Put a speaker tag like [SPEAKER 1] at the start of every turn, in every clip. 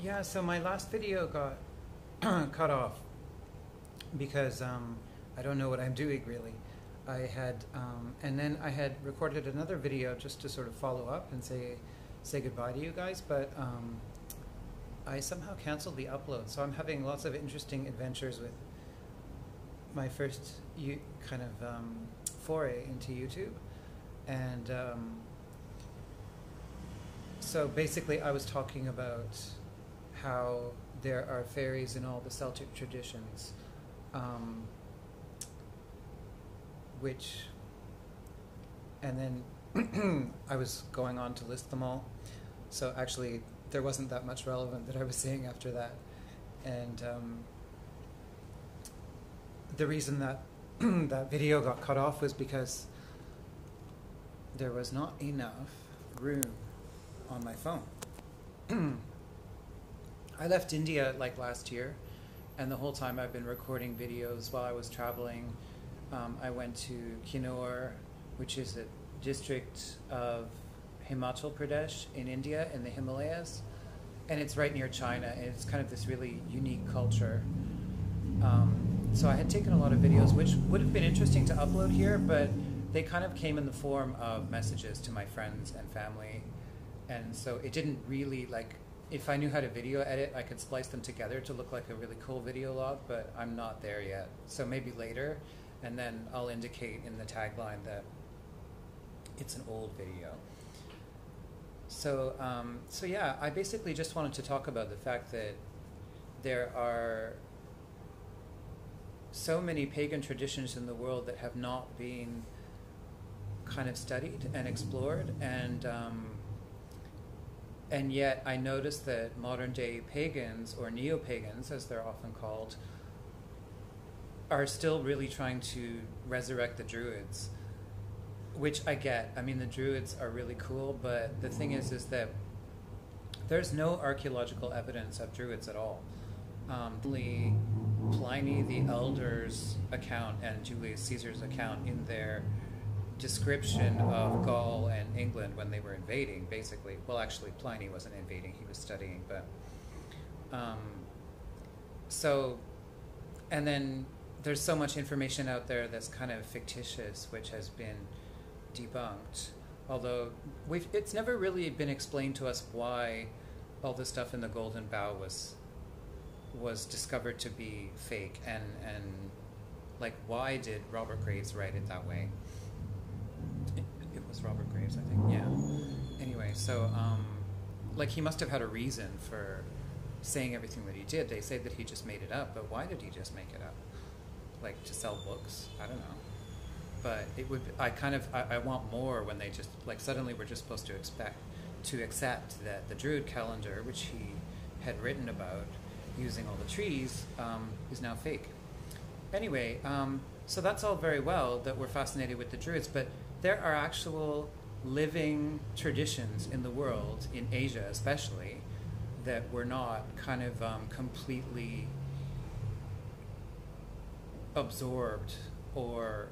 [SPEAKER 1] Yeah, so my last video got cut off because I don't know what I'm doing really. And then I had recorded another video just to sort of follow up and say goodbye to you guys, but I somehow canceled the upload. So I'm having lots of interesting adventures with my first kind of foray into YouTube, and so basically I was talking about how there are fairies in all the Celtic traditions, and then I was going on to list them all. So actually there wasn't that much relevant that I was saying after that. And the reason that that video got cut off was because there was not enough room on my phone. I left India like last year, and the whole time I've been recording videos while I was traveling. I went to Kinnaur, which is a district of Himachal Pradesh in India in the Himalayas, and it's right near China, and it's kind of this really unique culture. So I had taken a lot of videos which would have been interesting to upload here, but they kind of came in the form of messages to my friends and family, and so it didn't really, like, if I knew how to video edit, I could splice them together to look like a really cool video log, but I'm not there yet. So maybe later, and then I'll indicate in the tagline that it's an old video. So, so yeah, I basically just wanted to talk about the fact that there are so many pagan traditions in the world that have not been kind of studied and explored, and yet I noticed that modern day pagans, or neo-pagans as they're often called, are still really trying to resurrect the Druids, which I get. I mean, the Druids are really cool, but the thing is that there's no archaeological evidence of Druids at all. Only Pliny the Elder's account and Julius Caesar's account in their description of Gaul and England when they were invading, basically. Well, actually, Pliny wasn't invading, he was studying, but... so, and then there's so much information out there that's kind of fictitious, which has been debunked. Although, it's never really been explained to us why all the stuff in the Golden Bough was discovered to be fake, and like, why did Robert Graves write it that way? It was Robert Graves, I think, yeah. Anyway, so, like, he must have had a reason for saying everything that he did. They say that he just made it up, but why did he just make it up? Like, to sell books? I don't know. But it would, I want more when they just, like, suddenly we're just supposed to accept that the Druid calendar, which he had written about using all the trees, is now fake. Anyway, so that's all very well that we're fascinated with the Druids, but there are actual living traditions in the world, in Asia especially, that were not kind of completely absorbed or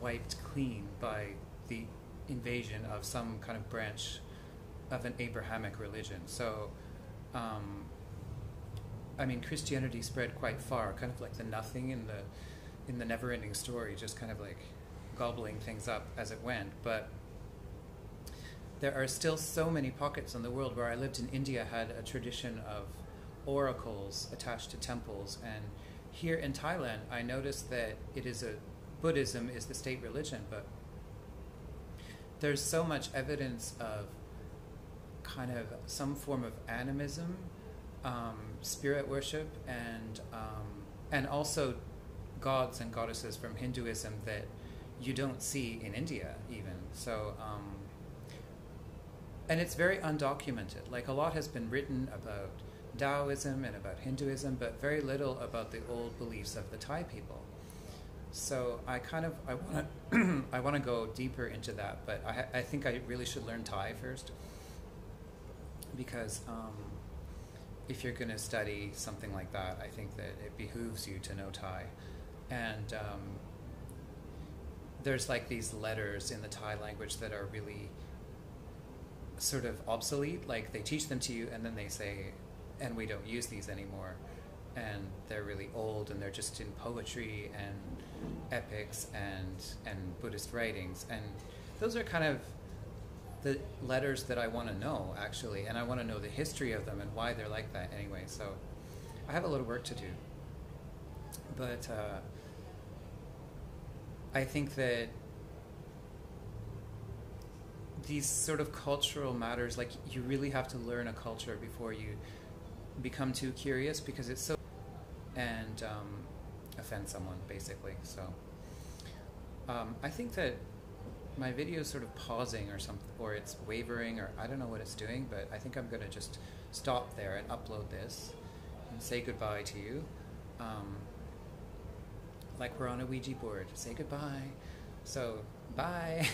[SPEAKER 1] wiped clean by the invasion of some kind of branch of an Abrahamic religion. So, I mean, Christianity spread quite far, kind of like the nothing in the never-ending story, just kind of like gobbling things up as it went. But there are still so many pockets in the world. Where I lived in India had a tradition of oracles attached to temples, and here in Thailand I noticed that Buddhism is the state religion, but there's so much evidence of kind of some form of animism, spirit worship, and also gods and goddesses from Hinduism that you don't see in India even. So, and it's very undocumented. Like, a lot has been written about Taoism and about Hinduism, but very little about the old beliefs of the Thai people. So I want to go deeper into that, but I think I really should learn Thai first, because if you're going to study something like that, I think that it behooves you to know Thai. And there's like these letters in the Thai language that are really sort of obsolete. Like, they teach them to you and then they say, and we don't use these anymore, and they're really old, and they're just in poetry and epics and Buddhist writings, and those are kind of the letters that I want to know, actually, and I want to know the history of them and why they're like that anyway. So I have a little work to do, but I think that these sort of cultural matters, like, you really have to learn a culture before you become too curious, because it's so, and offend someone, basically. So I think that my video is sort of pausing or something, or it's wavering, or I don't know what it's doing, but I think I'm going to just stop there and upload this and say goodbye to you. Like we're on a Ouija board. Say goodbye. So, bye.